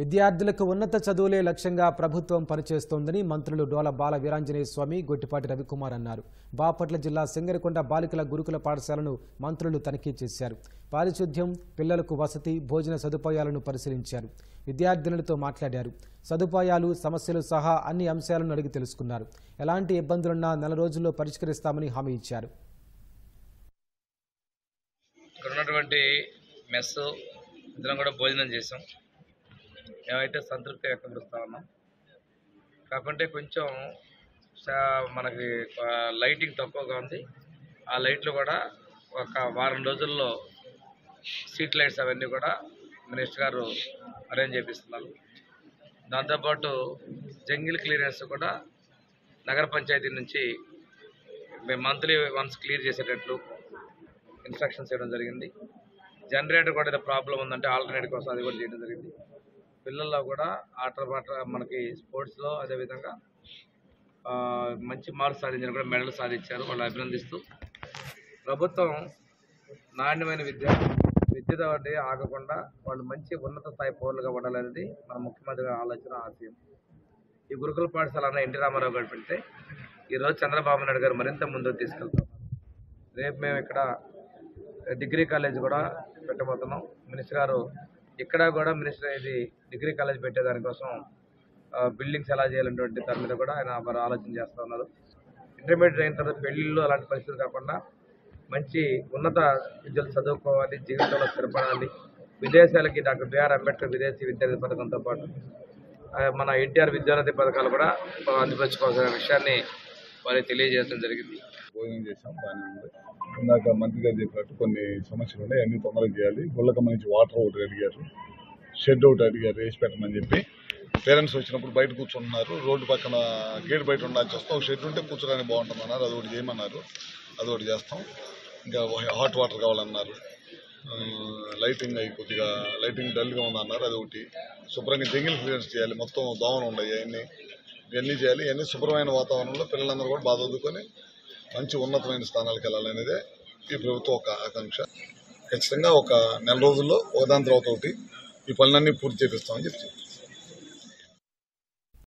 విద్యార్థులకు ఉన్నత చదువులే లక్ష్యంగా ప్రభుత్వం పనిచేస్తోందని మంత్రులు డోల బాల వీరాంజనేయ స్వామి, గొట్టిపాటి రవికుమార్ అన్నారు. బాపట్ల జిల్లా సింగరకొండ బాలికల గురుకుల పాఠశాలను మంత్రులు తనిఖీ చేశారు. పారిశుద్ధ్యం, పిల్లలకు వసతి, భోజన సదుపాయాలను పరిశీలించారు. విద్యార్థినులతో మాట్లాడారు. సదుపాయాలు, సమస్యలు సహా అన్ని అంశాలను అడిగి తెలుసుకున్నారు. ఎలాంటి ఇబ్బందులున్నా నెల రోజుల్లో పరిష్కరిస్తామని హామీ ఇచ్చారు. భోజనం చేసాం. మేమైతే సంతృప్తి వ్యక్తపరుస్తా ఉన్నాం. కాకుంటే కొంచెం మనకి లైటింగ్ తక్కువగా ఉంది. ఆ లైట్లు కూడా ఒక వారం రోజుల్లో స్ట్రీట్ లైట్స్ అవన్నీ కూడా మినిస్టర్ గారు అరేంజ్ చేపిస్తున్నారు. దాంతోపాటు జంగిల్ క్లియరెన్స్ కూడా నగర పంచాయతీ నుంచి మేము మంత్లీ వన్స్ క్లియర్ చేసేటట్లు ఇన్స్ట్రక్షన్స్ ఇవ్వడం జరిగింది. జనరేటర్ కూడా ఏదో ప్రాబ్లం ఉందంటే ఆల్టర్నేట్ కోసం అది కూడా చేయడం జరిగింది. పిల్లల్లో కూడా మనకి స్పోర్ట్స్లో అదేవిధంగా మంచి మార్క్స్ సాధించిన కూడా మెడల్ సాధించారు. వాళ్ళు అభినందిస్తూ ప్రభుత్వం నాణ్యమైన విద్యతో ఆగకుండా వాళ్ళు మంచి ఉన్నత స్థాయి పౌరులుగా ఉండాలనేది మన ముఖ్యమంత్రి ఆలోచన, ఆశయం. ఈ గురుకుల పాఠశాల అన్న ఎన్టీ రామారావు గారు పెడితే ఈరోజు చంద్రబాబు నాయుడు గారు మరింత ముందుకు తీసుకెళ్తాం. రేపు మేము ఇక్కడ డిగ్రీ కాలేజ్ కూడా పెట్టబోతున్నాం. మినిస్టర్ గారు ఇక్కడ కూడా డిగ్రీ కాలేజ్ పెట్టేదానికోసం బిల్డింగ్స్ ఎలా చేయాలనేటువంటి దాని మీద కూడా ఆయన మరి ఆలోచన చేస్తూ ఉన్నారు. ఇంటర్మీడియట్ అయిన తర్వాత పెళ్లిళ్ళు అలాంటి పరిస్థితులు కాకుండా మంచి ఉన్నత విద్యలు చదువుకోవాలి, జీవితంలో స్థిరపడాలి. విదేశాలకి డాక్టర్ బిఆర్ అంబేద్కర్ విదేశీ విద్యార్థి పథకంతో పాటు మన ఎన్టీఆర్ విద్యార్థి పథకాలు కూడా అందిపుచ్చుకోవాల్సిన విషయాన్ని వారికి తెలియజేయడం జరిగింది. భోజనం చేసాం, బాగానే ఉంది. ఇందాక మంత్రి గారు చెప్పినట్టు కొన్ని సమస్యలు ఉన్నాయి, అన్ని తొందరగా చేయాలి. గుళ్ళకి మంచి వాటర్ ఒకటి అడిగారు, షెడ్ ఒకటి అడిగారు వేసి పెట్టమని చెప్పి. పేరెంట్స్ వచ్చినప్పుడు బయట కూర్చుంటున్నారు, రోడ్డు పక్కన గేట్ బయట ఉండాల్సి వస్తాం. ఒక షెడ్ ఉంటే కూర్చోడానికి బాగుంటుందన్నారు, అది ఒకటి చేయమన్నారు, అది ఒకటి చేస్తాం. ఇంకా హాట్ వాటర్ కావాలన్నారు. లైటింగ్ కొద్దిగా లైటింగ్ డల్గా ఉందన్నారు, అది ఒకటి. శుభ్రంగా జంగిల్ క్లియరెన్స్ చేయాలి, మొత్తం దోమలు ఉన్నాయి, ఇవన్నీ చేయాలి. ఇవన్నీ శుభ్రమైన వాతావరణంలో పిల్లలందరూ కూడా బాగా చదువుకొని మంచి ఉన్నతమైన స్థానాలకు వెళ్ళాలనేదే ఈ ప్రభుత్వం ఒక ఆకాంక్ష. ఖచ్చితంగా ఒక నెల రోజుల్లో ఒకదాని తర్వాత ఒకటి ఈ పనులన్నీ పూర్తి చేపిస్తామని చెప్తాం.